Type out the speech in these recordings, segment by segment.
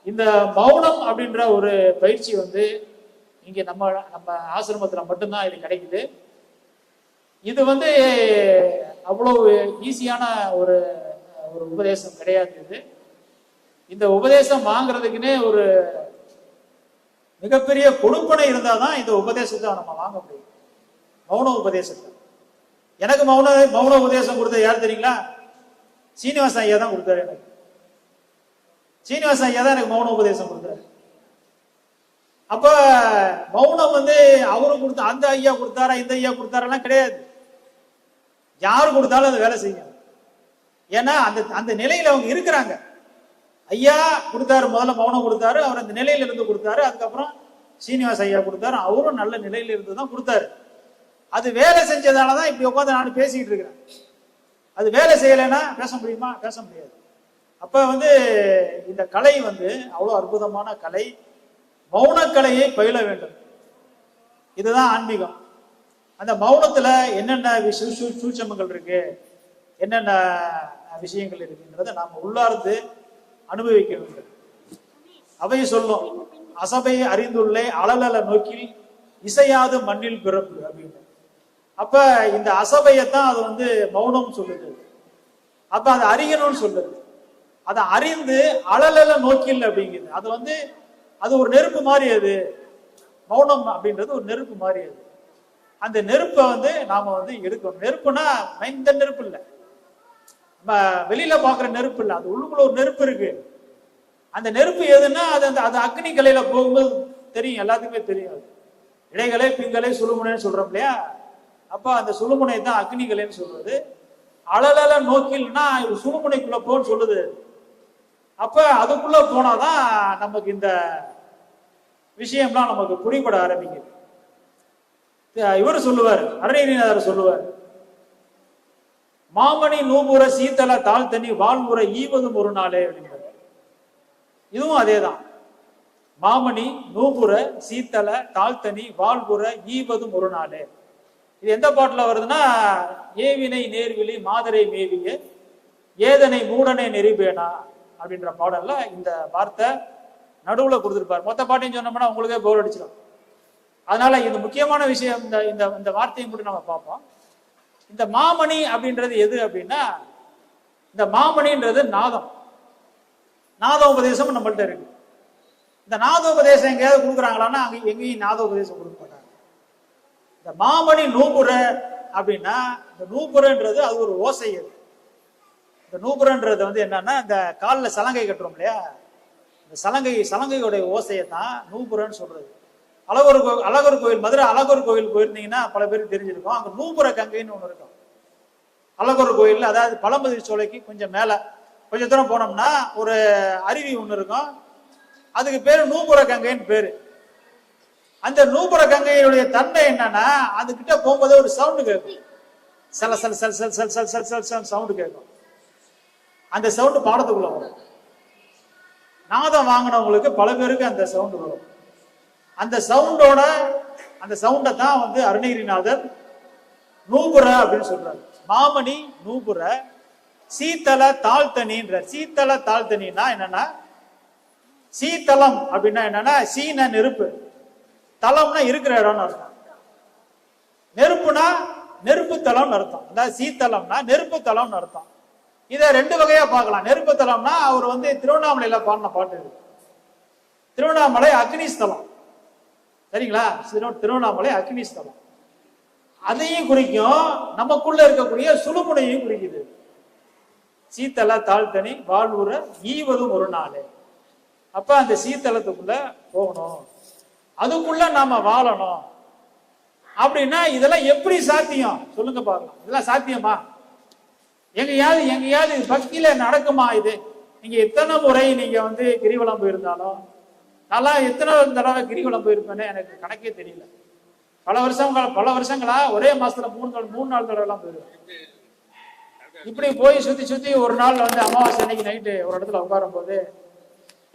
இந்த மௌனம் அப்படின்ற ஒரு பயிற்சி வந்து இங்க நம்ம நம்ம ஆசிரமத்துல மட்டும்தான் இது கிடைக்குது. இது வந்து அவ்வளவு ஈஸியான ஒரு ஒரு உபதேசம் கிடையாது. இது இந்த உபதேசம் வாங்குறதுக்குன்னே ஒரு மிகப்பெரிய கொடுப்பனை இருந்தாதான் இந்த உபதேசத்தை நம்ம வாங்க முடியும். மௌன உபதேசத்தை எனக்கு மௌன உபதேசம் கொடுத்தது யார் தெரியுங்களா? சீனிவாசன் ஐயா தான் கொடுத்தாரு. எனக்கு சீனிவாசன் ஐயா தான் எனக்கு மௌன உபதேசம் கொடுத்தாரு. அப்ப மௌனம் வந்து அவரு கொடுத்த அந்த ஐயா கொடுத்தாரா இந்த ஐயா கொடுத்தாரெல்லாம் கிடையாது. யாரு கொடுத்தாலும் அது வேலை செய்யும். ஏன்னா அந்த அந்த நிலையில அவங்க இருக்கிறாங்க. ஐயா கொடுத்தாரு, முதல்ல மௌனம் கொடுத்தாரு, அவர் அந்த நிலையில இருந்து கொடுத்தாரு. அதுக்கப்புறம் சீனிவாச ஐயா கொடுத்தாரு, அவரும் நல்ல நிலையில இருந்து தான் கொடுத்தாரு. அது வேலை செஞ்சதாலதான் இப்படி உட்காந்து நான் பேசிக்கிட்டு இருக்கிறேன். அது வேலை செய்யலைன்னா பேச முடியுமா? பேச முடியாது. அப்ப வந்து இந்த கலை வந்து அவ்வளவு அற்புதமான கலை. மௌனக்கலையை பயில வேண்டும். இதுதான் ஆன்மீகம். அந்த மௌனத்துல என்னென்ன சூட்சமங்கள் இருக்கு, என்னென்ன விஷயங்கள் இருக்குன்றத நாம உள்ளார்ந்து அனுபவிக்க வேண்டும். அவை சொல்லும், அசபை அறிந்துள்ளே அழலல நோக்கில் இசையாது மண்ணில் பிறப்பு அப்படின்னு. அப்ப இந்த அசபையத்தான் அது வந்து மௌனம் சொல்லுது. அப்ப அதை அறியணும்னு சொல்லுது. அதை அறிந்து அழலல நோக்கில் அப்படிங்குது. அது வந்து அது ஒரு நெருப்பு மாதிரி. அது மௌனம் அப்படின்றது ஒரு நெருப்பு மாதிரி. அது அந்த நெருப்பை வந்து நாம வந்து எடுக்கணும். நெருப்புனா இந்த நெருப்பு இல்லை, நம்ம வெளியில பாக்குற நெருப்பு இல்லை. அது உள்ளுக்குள்ள ஒரு நெருப்பு இருக்கு. அந்த நெருப்பு எதுன்னா அது அந்த அது அக்னி கலையில போகும்போது தெரியும், எல்லாத்துக்குமே தெரியும். இடைகலை பிங்கலை சுழுமுனைன்னு சொல்றோம் இல்லையா? அப்ப அந்த சுழுமுனை தான் அக்னி கலைன்னு சொல்றது. அழலல நோக்கில்னா சுழுமுனைக்குள்ள போன்னு சொல்லுது. அப்ப அதுக்குள்ள போனாதான் நமக்கு இந்த விஷயம்லாம் நமக்கு புரிபட ஆரம்பிக்குது. இவர் சொல்லுவார், அருணகிரிநாதர் சொல்லுவார், மாமணி நூபுர சீத்தல தாழ்த்தனி வாழ்முற ஈவதும் ஒரு நாளே அப்படிங்கிறார். இதுவும் அதேதான். மாமணி நூபுர சீத்தல தாழ்த்தனி வாழ்புற ஈவதும் ஒரு நாளே. இது எந்த பாட்டுல வருதுன்னா, ஏவினை நேர்விழி மாதரை மேவிய ஏதனை மூடனை நெறிபேனா அப்படின்ற பாடல்ல இந்த வார்த்தை நடுவுல கொடுத்துருப்பார். மொத்த பாட்டையும் சொன்னோம்னா உங்களுக்கே போர் அடிச்சிடும். அதனால இந்த முக்கியமான விஷயம் இந்த வார்த்தையை மட்டும் நம்ம பார்ப்போம். இந்த மாமணி அப்படின்றது எது அப்படின்னா, இந்த மாமணின்றது நாதம். நாத உபதேசம் நம்மள்ட்ட இருக்கு. இந்த நாத உபதேசம் எங்கேயாவது கொடுக்குறாங்களான்னா அங்க எங்கேயும் நாத உபதேசம் கொடுக்க மாட்டாங்க. இந்த மாமணி நூபுர அப்படின்னா, இந்த நூபுரன்றது அது ஒரு ஓசை. இந்த நூபுரன்றது வந்து என்னன்னா, இந்த காலில் சலங்கை கட்டுறோம் இல்லையா, இந்த சலங்கையோடைய ஓசையை தான் நூபுரன்னு சொல்றது. அழகர் கோயில், மதுரை அழகர் கோயில் போயிருந்தீங்கன்னா பல பேருக்கு தெரிஞ்சிருக்கும். அங்க நூபுர கங்கைன்னு ஒண்ணு இருக்கும். அழகர் கோயில், அதாவது பழம்பதிரி சோலைக்கு கொஞ்சம் மேல கொஞ்சம் தூரம் போனோம்னா ஒரு அருவி ஒண்ணு இருக்கும். அதுக்கு பேரு நூபுர கங்கைன்னு பேரு. அந்த நூபுர கங்கையுடைய தன்மை என்னன்னா, அதுகிட்ட போகும்போது ஒரு சவுண்டு கேட்கும். சல சல் சல் சல் சல் சல் சல் சல் சல் சவுண்டு கேட்கும். அந்த சவுண்டு பாடத்துக்குள்ள வரும். நாதம் வாங்கினவங்களுக்கு பல பேருக்கு அந்த சவுண்டு வரும். அந்த சவுண்டை தான் வந்து அருணகிரிநாதர் நூபுர அப்படின்னு சொல்றாரு. மாமணி நூபுர சீத்தல தாழ்த்தனின்ற. சீத்தல தாழ்த்தனின்னா என்னன்னா, சீத்தலம் அப்படின்னா என்னன்னா, சீன நெருப்பு, தலம்னா இருக்கிற இடம்னு அர்த்தம். நெருப்புனா நெருப்பு தலம்னு அர்த்தம். அதாவது சீத்தலம்னா நெருப்பு தலம்னு அர்த்தம். இதை ரெண்டு வகையா பார்க்கலாம். நெருப்பு தலம்னா அவர் வந்து திருவண்ணாமலையில பாடின பாட்டு இது. திருவண்ணாமலை அக்னி ஸ்தலம், சரிங்களா? திருவண்ணாமலை அக்னி ஸ்தலம். அதையும் குறிக்கும், நமக்குள்ள இருக்கக்கூடிய சுழுமுனையும் குறிக்குது. சீத்தல தாழ்த்தனி வாழ்வுற ஈவதும் ஒரு நாள். அப்ப அந்த சீத்தலத்துக்குள்ள போகணும், அதுக்குள்ள நாம வாழணும். அப்படின்னா இதெல்லாம் எப்படி சாத்தியம் சொல்லுங்க பார்க்கலாம். இதெல்லாம் சாத்தியமா? எங்கேயாவது பக்தியில நடக்குமா இது? நீங்க எத்தனை முறை நீங்க வந்து கிரிவலம் போயிருந்தாலும், நல்லா எத்தனை தடவை கிரிவலம் போயிருப்பேன்னு எனக்கு கணக்கே தெரியல. பல வருஷங்களா ஒரே மாசத்துல 3 தடவை எல்லாம் போயிருவேன். இப்படி போய் சுத்தி ஒரு நாள் வந்து அமாவாசை அன்னைக்கு நைட்டு ஒரு இடத்துல உட்காரும் போது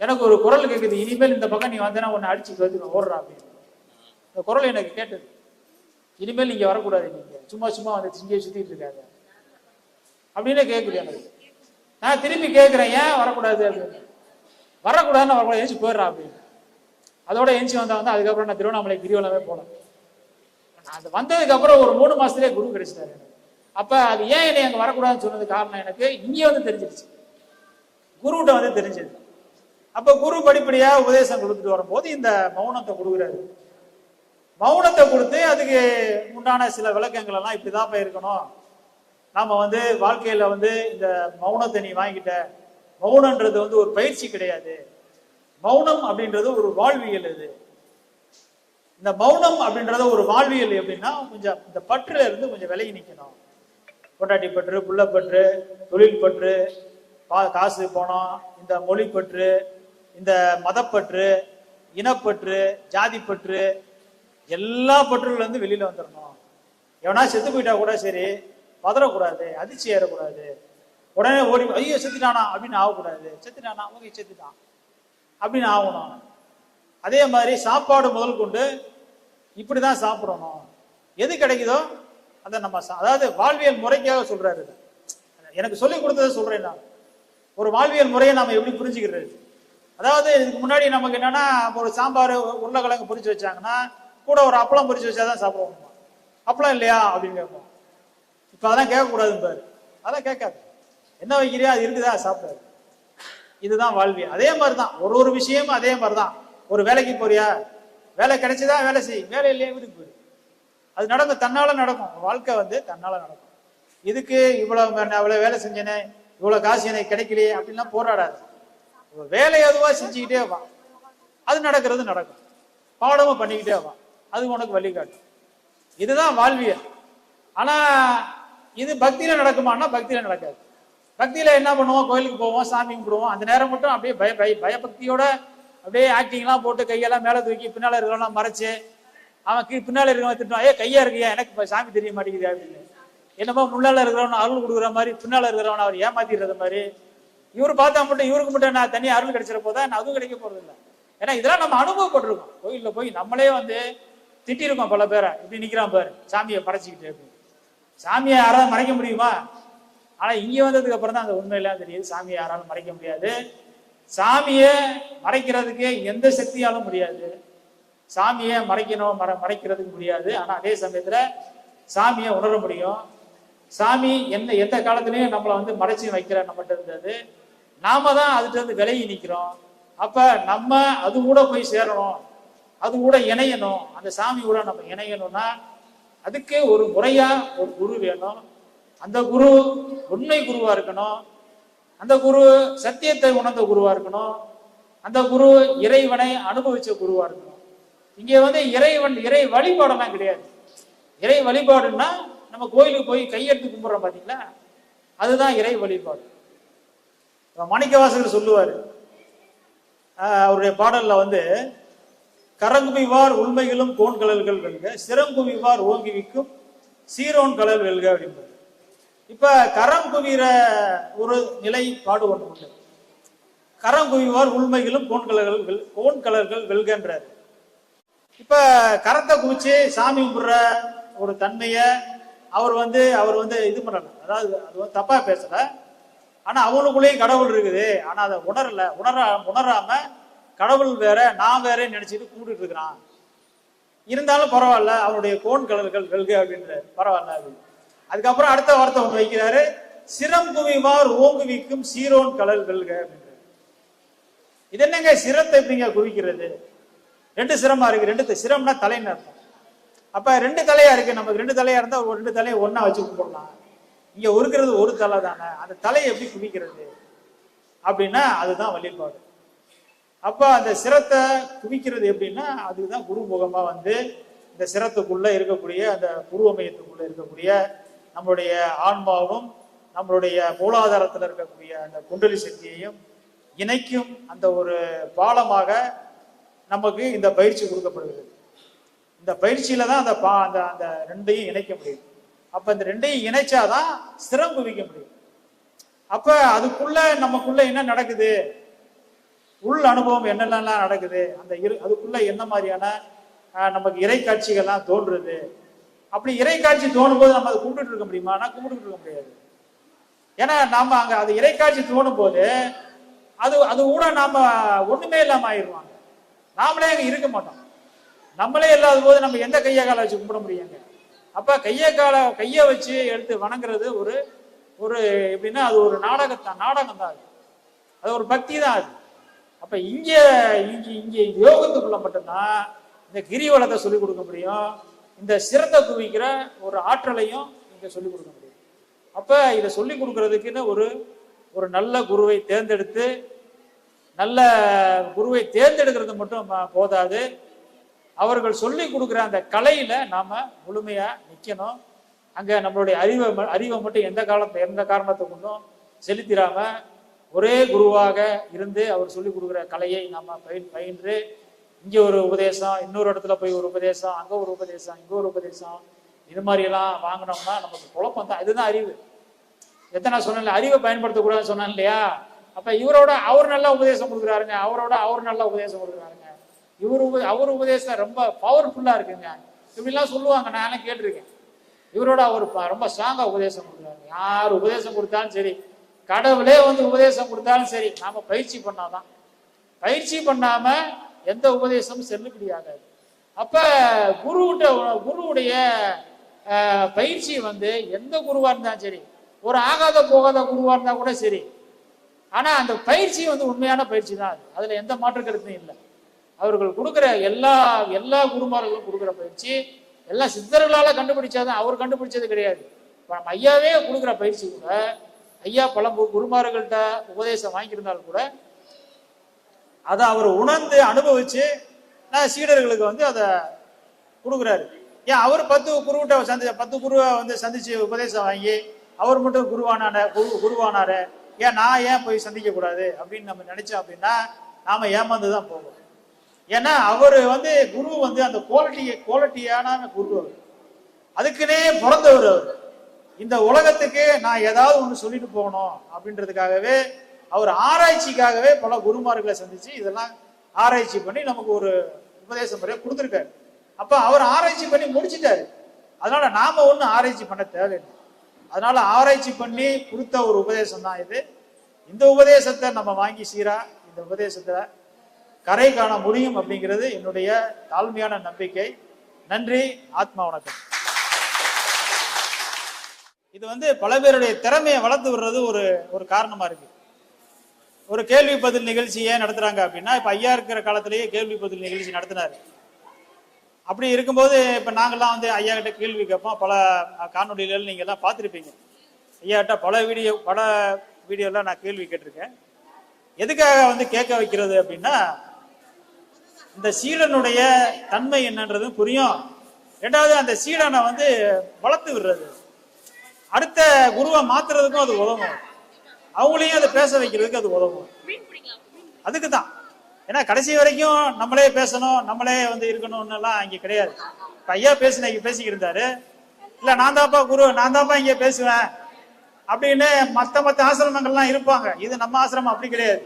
எனக்கு ஒரு குரல் கேட்குது, இனிமேல் இந்த பக்கம் நீ வந்தேன்னா உன்னை அடிச்சு கேட்டு ஓடுறா அப்படின்னு. இந்த குரல் எனக்கு கேட்டது, இனிமேல் நீங்க வரக்கூடாது, நீங்க சும்மா வந்து இங்கே சுத்திட்டு இருக்காங்க அப்படின்னு கேட்குது எனக்கு. நான் திருப்பி கேட்கிறேன், ஏன் வரக்கூடாது அப்படின்னு. வரக்கூடாதுன்னு வரக்கூடாது, எழுச்சி போயிடுறா அப்படின்னு. அதோட எழுச்சி வந்தா அதுக்கப்புறம் நான் திருவண்ணாமலை கிரிவலமே போனேன். அது வந்ததுக்கு அப்புறம் ஒரு 3 மாசத்துலேயே குரு கிடைச்சிட்டாரு எனக்கு. அப்ப அது ஏன் என்னை அங்க வரக்கூடாதுன்னு சொன்னது காரணம் எனக்கு இங்கே வந்து தெரிஞ்சிருச்சு, குருகிட்ட வந்து தெரிஞ்சது. அப்ப குரு படிப்படியா உபதேசம் கொடுத்துட்டு வரும்போது இந்த மௌனத்தை கொடுக்குறாரு. மௌனத்தை கொடுத்து அதுக்கு உண்டான சில விளக்கங்கள் எல்லாம் இப்படிதான் இருக்கணும், நாம வந்து வாழ்க்கையில வந்து இந்த மௌனத்தை நீ வாங்கிட்ட, மௌனன்றது வந்து ஒரு பயிற்சி கிடையாது, மௌனம் அப்படின்றது ஒரு வாழ்வியல். இது இந்த மௌனம் அப்படின்றத ஒரு வாழ்வியல் எப்படின்னா கொஞ்சம் இந்த பற்றுல இருந்து கொஞ்சம் விலகி நிற்கணும். பொண்டாட்டி பற்று, புள்ள பற்று, தொழில் பற்று, காசு பணம், இந்த மொழி பற்று, இந்த மதப்பற்று, இனப்பற்று, ஜாதி பற்று, எல்லா பற்றுல இருந்து வெளியில வந்துடணும். எவனா செத்து போயிட்டா கூட சரி பதறக்கூடாது, அதிர்ச்சி ஏறக்கூடாது, உடனே ஓடி ஐயோ செத்துட்டானா அப்படின்னு ஆகக்கூடாது, செத்துட்டானா ஓகே செத்துட்டான் அப்படின்னு ஆகணும். அதே மாதிரி சாப்பாடு முதல் கொண்டு இப்படிதான் சாப்பிடணும், எது கிடைக்குதோ அதை நம்ம அதாவது வாழ்வியல் முறைக்காக சொல்றாரு. எனக்கு சொல்லி கொடுத்ததை சொல்றேன் நான். ஒரு வாழ்வியல் முறையை நம்ம எப்படி புரிஞ்சுக்கிறது, அதாவது இதுக்கு முன்னாடி நமக்கு என்னன்னா ஒரு சாம்பார் உருளைக்கிழங்கு பொரிச்சு வச்சாங்கன்னா கூட ஒரு அப்பளம் பொரிச்சு வச்சாதான் சாப்பிடுவோம், அப்பளம் இல்லையா அப்படின்னு கேட்போம். இப்ப அதான் கேட்கக்கூடாதுன்னு பாரு, அதான் கேட்காது, என்ன வைக்கிறியா அது இருக்குதா சாப்பிடாது. இதுதான் வாழ்வியல். அதே மாதிரிதான் ஒரு விஷயமும் அதே மாதிரிதான். ஒரு வேலைக்கு போறியா, வேலை கிடைச்சதா வேலை செய், வேலை இல்லையா வீட்டுக்கு போயிரு, அது நடக்கும், தன்னால நடக்கும். வாழ்க்கை வந்து தன்னால நடக்கும். இதுக்கு இவ்வளவு வேலை செஞ்சேனே, இவ்வளவு காசு எனக்கு கிடைக்கலையே அப்படின்லாம் போராடாது. வேலை எதுவா செஞ்சுக்கிட்டே வா, அது நடக்கிறது நடக்கும், பாடமும் பண்ணிக்கிட்டே வா, அது உனக்கு வழிகாட்டும். இதுதான் வாழ்வியல். ஆனா இது பக்தியில நடக்குமான்னா பக்தியில நடக்காது. பக்தியில என்ன பண்ணுவோம், கோயிலுக்கு போவோம், சாமி கும்பிடுவோம், அந்த நேரம் மட்டும் அப்படியே பயபக்தியோட அப்படியே ஆக்டிங்லாம் போட்டு கையெல்லாம் மேலே தூக்கி பின்னால இருக்கிறவெல்லாம் மறைச்சு அவன் பின்னால இருக்கிறவன் திட்டுவான், கையா இருக்கியா எனக்கு சாமி தெரிய மாட்டேங்குது அப்படின்னு. என்னமோ முன்னால இருக்கிறவன் அருள் கொடுக்குற மாதிரி பின்னால இருக்கிறவன் அவர் ஏமாத்திடுறது மாதிரி. இவரு பார்த்தா மட்டும் இவருக்கு மட்டும் நான் தனியாக அருள் கிடைச்சிட போதா, அதுவும் கிடைக்க போறது இல்லை. ஏன்னா இதெல்லாம் நம்ம அனுபவப்பட்டிருக்கோம். கோயிலில் போய் நம்மளே வந்து திட்டிருக்கோம் பல பேரை, இப்படி நிற்கிறான் பாரு சாமியை படைச்சிக்கிட்டு அப்படின்னு. சாமியை யாராவது மறைக்க முடியுமா? ஆனா இங்க வந்ததுக்கு அப்புறம் தான் அந்த உண்மையெல்லாம் தெரியுது, சாமியை யாராலும் மறைக்க முடியாது. சாமியை மறைக்கிறதுக்கு எந்த சக்தியாலும் முடியாது. சாமியை மறைக்கிறதுக்கு முடியாது. ஆனா அதே சமயத்துல சாமியை உணர முடியும். சாமி எந்த காலத்திலையும் நம்மளை வந்து மறைச்சி வைக்கிற நம்மகிட்ட இருந்தது, நாம தான் அதுட்டு இருந்து விலகி நிற்கிறோம். அப்ப நம்ம அது கூட போய் சேரணும், அது கூட இணையணும். அந்த சாமி கூட நம்ம இணையணும்னா அதுக்கு ஒரு முறையா ஒரு குரு வேணும். அந்த குரு உண்மை குருவா இருக்கணும், அந்த குரு சத்தியத்தை உணர்ந்த குருவா இருக்கணும், அந்த குரு இறைவனை அனுபவிச்ச குருவா இருக்கணும். இங்க வந்து இறை வழிபாடெல்லாம் கிடையாது. இறை வழிபாடுன்னா நம்ம கோயிலுக்கு போய் கையெடுத்து கும்பிடுறோம் பாத்தீங்களா, அதுதான் இறை வழிபாடு. மாணிக்கவாசகர் சொல்லுவாரு அவருடைய பாடல்ல வந்து, கரங்குவிவார் உண்மைகளும் கோண்கடல்கள் வெல்க, சிறங்குவிவார் ஓங்குவிக்கும் சீரோன் கடல் வெல்க அப்படின்றது. இப்ப கரம் குவிற ஒரு நிலை பாடு ஒன்று உண்டு. கரம் குவிவார் உண்மைகளும் கோண்கடல்கள் வெல்கன்றாரு. இப்ப கரத்தை குவிச்சு சாமி கும்பிடுற ஒரு தன்மைய அவர் வந்து இது பண்ணல, அதாவது அது வந்து தப்பா பேசல. ஆனா அவனுக்குள்ளேயும் கடவுள் இருக்குது, ஆனா அதை உணராம கடவுள் வேற நான் வேற நினைச்சிட்டு கூப்பிட்டு இருக்கிறான். இருந்தாலும் பரவாயில்ல, அவனுடைய கோண்கடல்கள் வெல்க அப்படின்ற பரவாயில்ல அப்படின்னு. அதுக்கப்புறம் அடுத்த வார்த்தை ஒன்று வைக்கிறாரு, சிரம் குவிவார் ஓங்குவிக்கும் சீரோன் கடல் வெல்க அப்படின்ற. இது என்னங்க சிரத்தை எப்படிங்க குவிக்கிறது? 2 சிரமா இருக்கு, 2 சிரம்னா தலைன்னு அர்த்தம். அப்ப 2 தலையா இருக்கு, நமக்கு 2 தலையா இருந்தா 2 தலையை ஒன்னா வச்சு கும்பிடலாம். இங்க இருக்கிறது ஒரு தலை தானே, அந்த தலையை எப்படி குவிக்கிறது அப்படின்னா அதுதான் வழிபாடு. அப்ப அந்த சிரத்தை குவிக்கிறது எப்படின்னா அதுதான் குருமுகமா வந்து இந்த சிரத்துக்குள்ள இருக்கக்கூடிய அந்த புருவமயத்துக்குள்ள இருக்கக்கூடிய நம்மளுடைய ஆன்மாவும் நம்மளுடைய மூலாதாரத்தில் இருக்கக்கூடிய அந்த குண்டலி சக்தியையும் இணைக்கும் அந்த ஒரு பாலமாக நமக்கு இந்த பயிற்சி கொடுக்கப்படுகிறது. இந்த பயிற்சியில தான் அந்த 2ஐயும் இணைக்க முடியும். அப்ப இந்த 2ஐயும் இணைச்சாதான் சிரம் குவிக்க முடியும். அப்ப அதுக்குள்ள நமக்குள்ள என்ன நடக்குது, உள் அனுபவம் என்னென்னலாம் நடக்குது, அதுக்குள்ள என்ன மாதிரியான நமக்கு இறை காட்சிகள்லாம் தோன்றுது. அப்படி இறை காட்சி தோணும் போது நம்ம அதை கும்பிட்டு இருக்க முடியுமா? நான் கும்பிட்டு இருக்க முடியாது. ஏன்னா நாம அங்க அது இறை காட்சி தோணும் போது அது அது கூட நாம ஒண்ணுமே இல்லாம ஆயிடுவாங்க. நாமளே அங்க இருக்க மாட்டோம். நம்மளே இல்லாத போது நம்ம எந்த கையை காலை வச்சு கும்பிட முடியுங்க? அப்ப கையை வச்சு எடுத்து வணங்குறது ஒரு ஒரு எப்படின்னா அது ஒரு நாடகம் தான். அது ஒரு பக்தி தான் அது. அப்ப இங்க யோகத்துக்குள்ள மட்டும்தான் இந்த கிரிவலத்தை சொல்லிக் கொடுக்க முடியும். இந்த சிரத்தை குவிக்கிற ஒரு ஆற்றலையும் இங்க சொல்லிக் கொடுக்க முடியும். அப்ப இதை சொல்லிக் கொடுக்கறதுக்குன்னு ஒரு நல்ல குருவை தேர்ந்தெடுக்கிறது மட்டும் போதாது. அவர்கள் சொல்லி கொடுக்குற அந்த கலையில நாம முழுமையா நிக்கணும். அங்க நம்மளுடைய அறிவை மட்டும் எந்த காரணத்தை கொண்டும் செலுத்திடாம ஒரே குருவாக இருந்து அவர் சொல்லி கொடுக்குற கலையை நாம பயின்று இங்க ஒரு உபதேசம், இன்னொரு இடத்துல போய் ஒரு உபதேசம், அங்க ஒரு உபதேசம், இங்க ஒரு உபதேசம், இது மாதிரி எல்லாம் வாங்கினோம்னா நமக்கு குழப்பம் தான். இதுதான் அறிவு. எத்தனை சொன்ன அறிவை பயன்படுத்தக்கூடாதுன்னு சொன்னேன் இல்லையா? அப்ப இவரோட அவர் நல்ல உபதேசம் கொடுக்குறாருங்க, அவர் நல்ல உபதேசம் கொடுக்குறாருங்க, அவர் உபதேசம் ரொம்ப பவர்ஃபுல்லா இருக்குங்க, இப்படிலாம் சொல்லுவாங்க. நான் எல்லாம் கேட்டிருக்கேன். இவரோட அவர் ரொம்ப ஸ்ட்ராங்கா உபதேசம் கொடுக்குறாரு. யார் உபதேசம் கொடுத்தாலும் சரி, கடவுளே உபதேசம் கொடுத்தாலும் சரி, நாம பயிற்சி பண்ணாதான். பயிற்சி பண்ணாம எந்த உபதேசமும் செல்லுபடியாகாது. அப்ப குருவுடைய பயிற்சி எந்த குருவா இருந்தாலும் சரி, ஒரு ஆகாத போகாத குருவா இருந்தா கூட சரி, ஆனா அந்த பயிற்சி உண்மையான பயிற்சி தான். அதுல எந்த மாற்று கருத்தும் இல்லை. அவர்கள் கொடுக்குற எல்லா குருமார்களும் கொடுக்குற பயிற்சி எல்லாம் சித்தர்களால கண்டுபிடிச்சாதான். அவர் கண்டுபிடிச்சது கிடையாது. ஐயாவே கொடுக்குற பயிற்சி கூட, ஐயா பல குருமார்கள்ட்ட உபதேசம் வாங்கியிருந்தாலும் கூட அதை அவர் உணர்ந்து அனுபவிச்சு சீடர்களுக்கு அதை கொடுக்குறாரு. ஏன் அவர் 10 குருவை சந்திச்சு உபதேசம் வாங்கி அவர் மட்டும் குருவானாரு, ஏன் போய் சந்திக்க கூடாது அப்படின்னு நம்ம நினைச்சோம் அப்படின்னா நாம ஏமாந்துதான் போவோம். ஏன்னா அவரு குரு அந்த குவாலிட்டியான குரு. அவர் அதுக்குன்னே பிறந்தவர். அவர் இந்த உலகத்துக்கு நான் ஏதாவது ஒண்ணு சொல்லிட்டு போகணும் அப்படின்றதுக்காகவே அவர் ஆராய்ச்சிக்காகவே பல குருமார்களை சந்திச்சு இதெல்லாம் ஆராய்ச்சி பண்ணி நமக்கு ஒரு உபதேச முறையை கொடுத்துருக்காரு. அப்ப அவர் ஆராய்ச்சி பண்ணி முடிச்சுட்டாரு. அதனால நாம ஒன்றும் ஆராய்ச்சி பண்ண தேவையில்லை. அதனால ஆராய்ச்சி பண்ணி கொடுத்த ஒரு உபதேசம் தான் இது. இந்த உபதேசத்தை நம்ம வாங்கி சீரா இந்த உபதேசத்தை கரை காண முடியும் அப்படிங்கிறது என்னுடைய தாழ்மையான நம்பிக்கை. நன்றி. ஆத்மா வணக்கம். இது பல பேருடைய திறமையை வளர்த்து விடுறது ஒரு காரணமா இருக்கு. ஒரு கேள்வி பதில் நிகழ்ச்சி ஏன் நடத்துறாங்க அப்படின்னா, இப்ப ஐயா இருக்கிற காலத்திலேயே கேள்வி பதில் நிகழ்ச்சி நடத்தினாரு. அப்படி இருக்கும்போது இப்ப நாங்கெல்லாம் ஐயா கிட்ட கேள்வி கேட்போம். பல காணொலிகள் நீங்க எல்லாம் பார்த்துருப்பீங்க. ஐயா கிட்ட பல வீடியோல நான் கேள்வி கேட்டிருக்கேன். எதுக்காக கேட்க வைக்கிறது அப்படின்னா, இந்த சீடனுடைய தன்மை என்னன்றது புரியும். ரெண்டாவது அந்த சீடனை வளர்த்து விடுறது, அடுத்த குருவை மாத்துறதுக்கும் அது உதவும். அவங்களையும் அதை பேச வைக்கிறதுக்கு அது உதவும். அதுக்கு தான். ஏன்னா கடைசி வரைக்கும் நம்மளே பேசணும், நம்மளே இருக்கணும்னு எல்லாம் இங்க கிடையாது. இப்ப ஐயா பேசிக்கிட்டு இருந்தாரு, இல்ல நான் தான்ப்பா குரு, நான் தான்ப்பா இங்க பேசுவேன் அப்படின்னு மத்த ஆசிரமங்கள்லாம் இருப்பாங்க. இது நம்ம ஆசிரமம் அப்படி கிடையாது.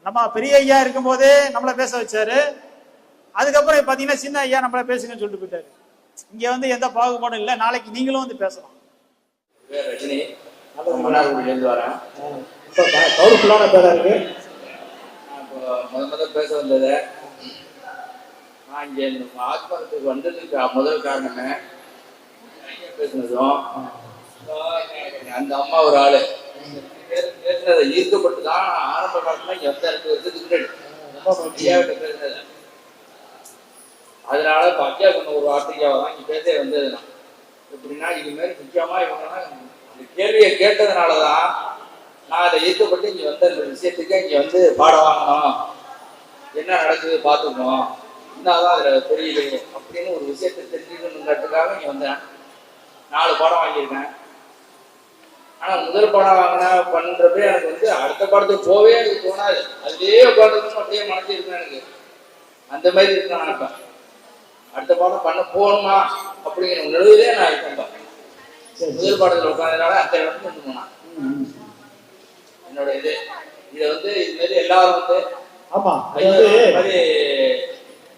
நம்ம பெரிய ஐயா இருக்கும் போதே நம்மள பேச வச்சாரு. அதுக்கப்புறம் பாத்தீங்கன்னா சின்ன ஐயா நம்மள பேசுங்கன்னு சொல்லிட்டு போயிட்டாரு. இங்க எந்த பாகுபாடும் இல்லை. நாளைக்கு நீங்களும் பேசலாம். ரஜினி வரேன். பவர்ஃபுல்லான பேரா இருக்கு. முதல் பேச வந்தது நான் இங்க ஆத்மாவுக்கு வந்ததுக்கு முதல் காரணமே பேசுனதும் அந்த அம்மா ஒரு ஆளு பேசுனதை ஈர்க்கப்பட்டு தான் ஆரம்ப காலத்துல இங்க வருஷத்துக்கு ஐயாவிட்ட பேசுனது. அதனால இப்ப ஐயா சொன்ன ஒரு வார்த்தைக்காக தான் இங்க பேச வந்தது. நான் எப்படின்னா இது மாதிரி முக்கியமா இவங்கன்னா இந்த கேள்வியை கேட்டதுனாலதான் நான் அதை ஈர்க்கப்பட்டு இங்க வந்த இந்த விஷயத்துக்கு இங்க பாடம் வாங்கணும், என்ன நடக்குது பார்த்துக்கணும், என்னதான் அதுல புரியுது அப்படின்னு ஒரு விஷயத்தை தெரிஞ்சுக்கணுங்கிறதுக்காக இங்க வந்தேன். 4 பாடம் வாங்கியிருக்கேன். ஆனா முதல் பாடம் பண்றப்ப எனக்கு அடுத்த பாடத்துக்கு போவே எனக்கு தோணாது. அதுலயே உட்காந்துக்கணும் அப்படியே மனசு இருக்கேன். எனக்கு அந்த மாதிரி இருக்கேன். நினைப்பேன் அடுத்த பாடம் பண்ண போகணுமா அப்படிங்கிற உணர்வுலேயே நான் இருக்கேன். முதல் பாடத்துல உட்காந்ததுனால அந்த இடத்துல போனான் என்னோட இதை இது மாதிரி எல்லாரும் ஆமா மாதிரி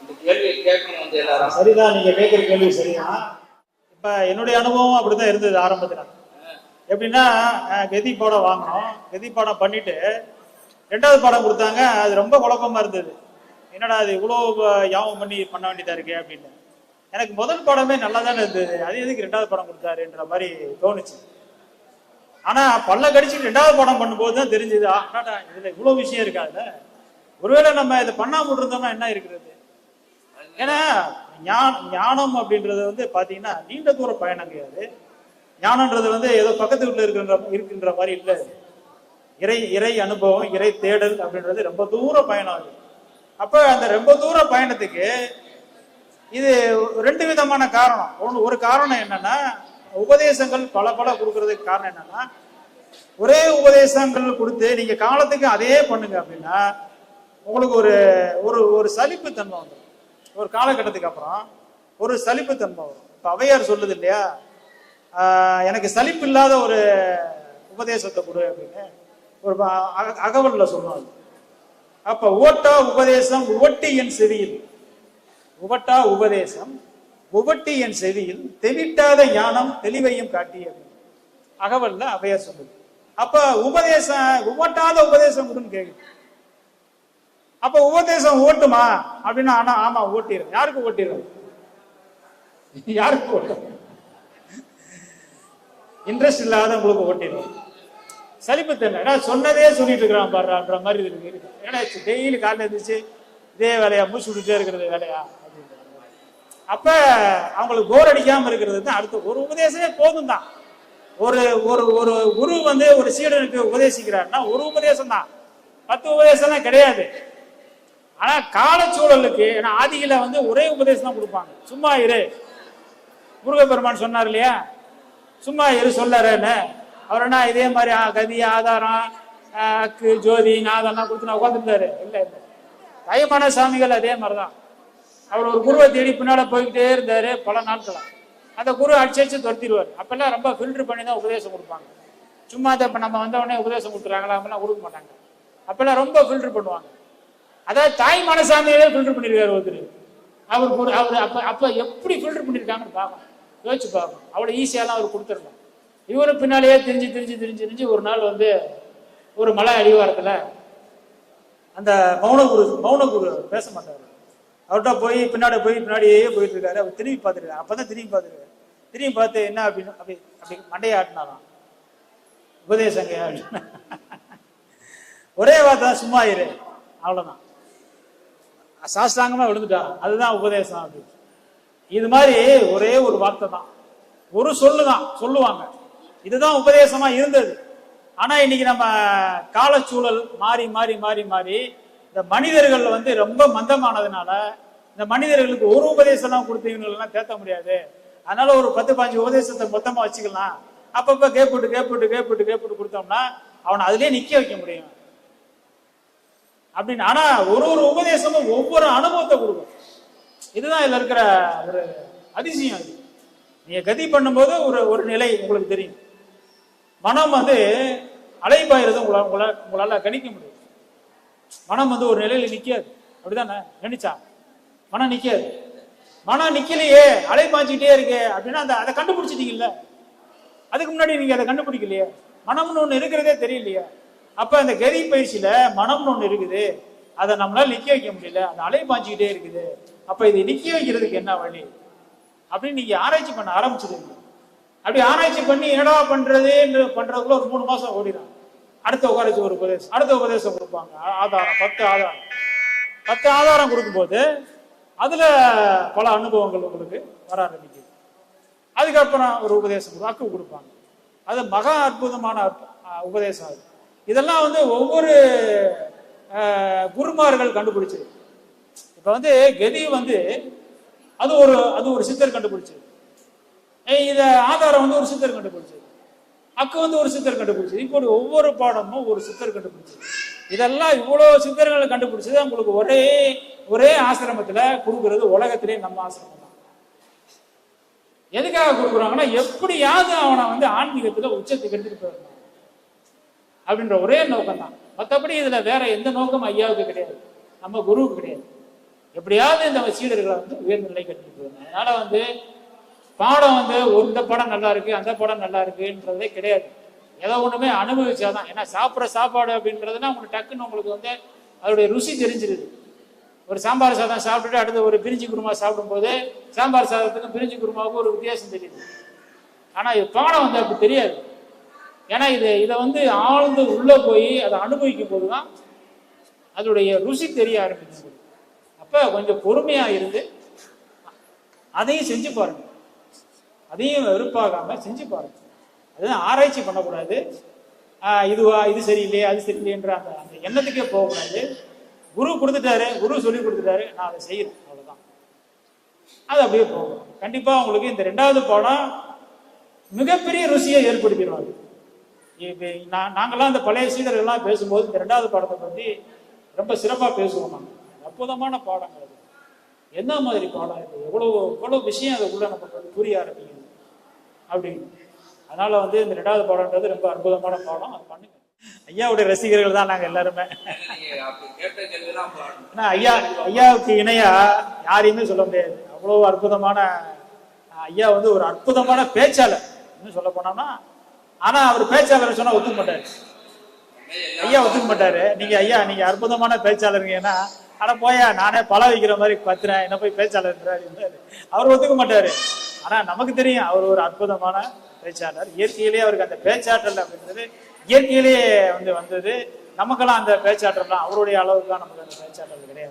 இந்த கேள்வி கேட்கணும் எல்லாரும். சரிதான், நீங்க கேட்கிற கேள்வி சரிதான். இப்ப என்னுடைய அனுபவம் அப்படிதான் இருந்தது ஆரம்பத்துல. எப்படின்னா கெதி பாடம் வாங்கினோம். கெதி பாடம் பண்ணிட்டு 2வது பாடம் கொடுத்தாங்க. அது ரொம்ப குழப்பமா இருந்தது. என்னடா அது இவ்வளோ யாபம் பண்ணி பண்ண வேண்டியதா இருக்கு அப்படின்னு. எனக்கு முதல் பாடமே நல்லா தானே இருந்தது, அது எதுக்கு 2வது பாடம் கொடுத்தாருன்ற மாதிரி தோணுச்சு. ஆனா பல்ல கடிச்சு 2வது பாடம் பண்ணும்போது தான் தெரிஞ்சுது, ஆடாடா இதுல இவ்வளவு விஷயம் இருக்காதுல்ல. ஒருவேளை நம்ம இதை பண்ணாம இருந்தோம்னா என்ன இருக்கிறது. ஏன்னா ஞானம் அப்படின்றது வந்து பாத்தீங்கன்னா நீண்ட தூர பயணம் கிடையாது. ஞானம்ன்றது வந்து ஏதோ பக்கத்து வீட்டுல இருக்கின்ற மாதிரி இல்லை. இறை அனுபவம், இறை தேடல் அப்படின்றது ரொம்ப தூர பயணம் அது. அப்ப அந்த ரொம்ப தூர பயணத்துக்கு இது 2 விதமான காரணம். ஒரு காரணம் என்னன்னா, உபதேசங்கள் பல கொடுக்கறதுக்கு காரணம் என்னன்னா, ஒரே உபதேசங்கள் கொடுத்து நீங்க காலத்துக்கு அதே பண்ணுங்க அப்படின்னா உங்களுக்கு ஒரு சலிப்பு தன்மை வந்துடும். ஒரு காலகட்டத்துக்கு அப்புறம் ஒரு சலிப்பு தன்மை வரும். இப்ப ஔவையார் சொல்லுது இல்லையா, எனக்கு சலிப்பு இல்லாத ஒரு உபதேசத்தை கொடு அப்படின்னு ஒரு அகவல்ல சொல்லுவாங்க. அப்ப உவட்டா உபதேசம் உவட்டி என் செவியில், உவட்டா உபதேசம் உவட்டி என் செவியில் தெவிட்டாத ஞானம் தெளிவையும் காட்டி அப்படின்னு அகவல்ல ஔவையார் சொல்லுது. அப்ப உபதேசம் உவட்டாத உபதேசம் கொடுன்னு கேக்குது. அப்ப உபதேசம் ஓட்டுமா அப்படின்னா, ஆனா ஆமா ஓட்டிடுறேன். யாருக்கு ஓட்டிடுறேன்? யாருக்கு ஓட்டுறேன்? இன்ட்ரெஸ்ட் இல்லாத உங்களுக்கு ஓட்டிடுறேன். சலிப்பு தெரியல, சொன்னதே சொல்லிட்டு இருக்கிறான் பாடுறான்ற மாதிரி இருக்கு. ஏன்னா டெய்லி காலையில் இருந்துச்சு இதே வேலையா, மூச்சு விட்டுட்டே இருக்கிறது வேலையா அப்படின்னு. அப்ப அவங்களுக்கு போர் அடிக்காம இருக்கிறது தான் அடுத்த ஒரு உபதேசமே போதும் தான். ஒரு ஒரு ஒரு குரு வந்து ஒரு சீடனுக்கு உபதேசிக்கிறாருன்னா ஒரு உபதேசம் தான், 10 உபதேசம் தான் கிடையாது. ஆனா காலச்சூழலுக்கு, ஏன்னா ஆதியில வந்து ஒரே உபதேசம் தான் கொடுப்பாங்க. சும்மா இரு, முருகப்பெருமான் சொன்னார் இல்லையா, சும்மா இரு சொல்லறேன்னு. அவர் என்ன இதே மாதிரி கதி ஆதாரம் அக்கு ஜோதி நாதெல்லாம் கொடுத்து நான் உட்காந்துருந்தாரு? இல்ல இல்ல. தாய்மான சாமிகள் அதே மாதிரிதான். அவர் ஒரு குருவை தேடி பின்னால போய்கிட்டே இருந்தாரு பல நாட்களா. அந்த குரு அடிச்சு துரத்திடுவார். அப்பெல்லாம் ரொம்ப ஃபில்டர் பண்ணி தான் உபதேசம் கொடுப்பாங்க. சும்மா அதை இப்ப நம்ம வந்த உடனே உபதேசம் கொடுத்துறாங்களா அப்படிலாம் கொடுக்க மாட்டாங்க. அப்பெல்லாம் ரொம்ப ஃபில்டர் பண்ணுவாங்க. அதாவது தாய் மனசாமியே ஃபில்டர் பண்ணிருக்காரு ஒருத்தர். அவர் அப்ப எப்படி ஃபில்டர் பண்ணிருக்காங்கன்னு பார்க்கணும், யோசிச்சு பார்க்கணும். அவ்வளவு ஈஸியாலாம் அவர் கொடுத்துருந்தோம். இவரு பின்னாலேயே தெரிஞ்சு ஒரு நாள் வந்து ஒரு மலை அடிவாரத்துல அந்த மௌனகுரு பேச மாட்டாரு. அவர்கிட்ட பின்னாடியே போயிட்டு இருக்காரு. அவர் திரும்பி பார்த்துருக்காரு. அப்பதான் திரும்பி பார்த்து என்ன அப்படின்னு அப்படி மண்டையை ஆட்டினாராம். உபதேசங்க அப்படின்னு ஒரே வார்த்தை, சும்மா இரு, அவ்வளவுதான். சாஸ்தாங்கமா விழுந்துட்டான். அதுதான் உபதேசம் அப்படின்னு. இது மாதிரி ஒரே ஒரு வார்த்தை தான், ஒரு சொல்லுதான் சொல்லுவாங்க. இதுதான் உபதேசமா இருந்தது. ஆனா இன்னைக்கு நம்ம காலச்சூழல் மாறி இந்த மனிதர்கள் வந்து ரொம்ப மந்தமானதுனால இந்த மனிதர்களுக்கு ஒரு உபதேசம் கொடுத்தவங்களெல்லாம் தேத்த முடியாது. அதனால ஒரு 10-15 உபதேசத்தை மொத்தமா வச்சுக்கலாம். அப்பப்ப கேப்பிட்டு கொடுத்தோம்னா அவனை அதுலயே நிக்க வைக்க முடியும் அப்படின்னு. ஆனா ஒரு உபதேசமும் ஒவ்வொரு அனுபவத்தை கொடுக்கும். இதுதான் இதுல இருக்கிற ஒரு அதிசயம். அது நீங்க கதி பண்ணும்போது ஒரு நிலை உங்களுக்கு தெரியும். மனம் வந்து அலைபாயிறது உங்களால கணிக்க முடியும். மனம் வந்து ஒரு நிலையில நிக்காது. அப்படிதானே நினைச்சா மனம் நிக்காது. மனம் நிக்கலையே, அலைபாய்ச்சிக்கிட்டே இருக்கு அப்படின்னா அதை கண்டுபிடிச்சிட்டீங்கல்ல. அதுக்கு முன்னாடி நீங்க அதை கண்டுபிடிக்கலையே, மனம்னு ஒண்ணு இருக்கிறதே தெரியலையே. அப்ப அந்த கதி பயிற்சியில மனம்னு ஒண்ணு இருக்குது, அதை நம்மளால நிக்க வைக்க முடியல, அந்த அலைபாய்ச்சிக்கிட்டே இருக்குது. அப்ப இதை நிக்க வைக்கிறதுக்கு என்ன வழி அப்படின்னு நீங்க ஆராய்ச்சி பண்ண ஆரம்பிச்சிருக்கீங்க. அப்படி ஆராய்ச்சி பண்ணி என்னடா பண்றதுக்குள்ள ஒரு 3 மாசம் ஓடிடும். அடுத்த உட்காரச்சு ஒரு உபதேசம், அடுத்த உபதேசம் கொடுப்பாங்க. ஆதாரம் 10 ஆதாரம் கொடுக்கும்போது அதுல பல அனுபவங்கள் உங்களுக்கு வர ஆரம்பிக்குது. அதுக்கப்புறம் ஒரு உபதேசம் வாக்கு கொடுப்பாங்க. அது மகா அற்புதமான உபதேசம். அது இதெல்லாம் வந்து ஒவ்வொரு குருமார்கள் கண்டுபிடிச்சது. இப்ப வந்து கதி வந்து அது ஒரு சித்தர் கண்டுபிடிச்சது. இத ஆதாரம் வந்து ஒரு சித்தர் கண்டுபிடிச்சது. அக்கு வந்து ஒரு சித்தர் கண்டுபிடிச்சது. இப்போ ஒவ்வொரு பாடமும் ஒரு சித்தர் கண்டுபிடிச்சது. இதெல்லாம் இவ்வளவு சித்தர்களை கண்டுபிடிச்சது உங்களுக்கு ஒரே ஆசிரமத்துல கொடுக்கறது. உலகத்திலே நம்ம ஆசிரமம் தான். எதுக்காக கொடுக்குறாங்கன்னா, எப்படியாவது அவனை வந்து ஆன்மீகத்துல உச்சத்துக்கு எடுத்துட்டு போயிடணும் அப்படின்ற ஒரே நோக்கம் தான். மற்றபடி இதுல வேற எந்த நோக்கம் ஐயாவுக்கு கிடையாது, நம்ம குருவுக்கு கிடையாது. எப்படியாவது இந்த சீடர்களை வந்து உயர்ந்த நிலைக்கு எடுத்துட்டு போயிடணும். அதனால வந்து பாடம் வந்து இந்த படம் நல்லா இருக்கு, அந்த படம் நல்லா இருக்குன்றதே கிடையாது. ஏதோ ஒண்ணுமே அனுபவிச்சாதான். ஏன்னா சாப்பிட்ற சாப்பாடு அப்படின்றதுன்னா உங்களுக்கு டக்குன்னு உங்களுக்கு வந்து அதோடைய ருசி தெரிஞ்சிருது. ஒரு சாம்பார் சாதம் சாப்பிட்டுட்டு அடுத்து ஒரு பிரிஞ்சி குருமா சாப்பிடும்போது சாம்பார் சாதத்துக்கும் பிரிஞ்சி குருமாவுக்கும் ஒரு வித்தியாசம் தெரியுது. ஆனா இது பாடம் வந்து அப்படி தெரியாது. ஏன்னா இதை வந்து ஆழ்ந்து உள்ள போய் அதை அனுபவிக்கும் போதுதான் அதோடைய ருசி தெரிய ஆரம்பிச்சு. அப்ப கொஞ்சம் பொறுமையா இருந்து அதையும் செஞ்சு பாருங்க, அதையும் வெறுப்பாகாம செஞ்சு பாருங்க. அதுதான் ஆராய்ச்சி பண்ணக்கூடாது. இது சரியில்லையே அது சரியில்லைன்ற அந்த அந்த எண்ணத்துக்கே போகக்கூடாது. குரு கொடுத்துட்டாரு, குரு சொல்லி கொடுத்துட்டாரு, நான் அதை செய்யறேன், அவ்வளவுதான். அது அப்படியே போகும். கண்டிப்பா உங்களுக்கு இந்த 2வது பாடம் மிகப்பெரிய ருசியை ஏற்படுத்திடுவாங்க. நாங்கெல்லாம் இந்த பழைய சீடர்கள்லாம் பேசும்போது இந்த 2வது பாடத்தை பத்தி ரொம்ப சிறப்பா பேசுவோம். நாங்கள் அற்புதமான பாடங்கள் அது. என்ன மாதிரி பாடம் இது, எவ்வளவு விஷயம் அதுக்குள்ள நமக்கு வந்து புரிய ஆரம்பிக்குது அப்படின்னு. அதனால வந்து இந்த 2வது பாடம்ன்றது ரொம்ப அற்புதமான பாடம். அது பண்ணுங்க. ஐயாவுடைய ரசிகர்கள் தான் நாங்க எல்லாருமே. ஐயாவுக்கு இணையா யாரையுமே சொல்ல முடியாது. அவ்வளவு அற்புதமான ஐயா வந்து ஒரு அற்புதமான பேச்சாளர் இன்னும் சொல்ல போனோம்னா. ஆனா அவர் பேச்சாளர் சொன்னா ஒத்துக்க மாட்டாரு. ஐயா ஒத்துக்க மாட்டாரு. நீங்க அற்புதமான பேச்சாளருங்க. ஏன்னா ஆனா போயா நானே பல வைக்கிற மாதிரி பத்துறேன், என்ன போய் பேச்சாளர் அவர் ஒத்துக்க மாட்டாரு. ஆனா நமக்கு தெரியும் அவர் ஒரு அற்புதமான பேச்சாளர். இயற்கையிலேயே அவருக்கு அந்த பேச்சாற்றல் அப்படின்றது இயற்கையிலேயே வந்தது. நமக்கெல்லாம் அந்த பேச்சாற்றல்லாம் அவருடைய அளவுக்குலாம் நமக்கு அந்த பேச்சாற்றல் கிடையாது.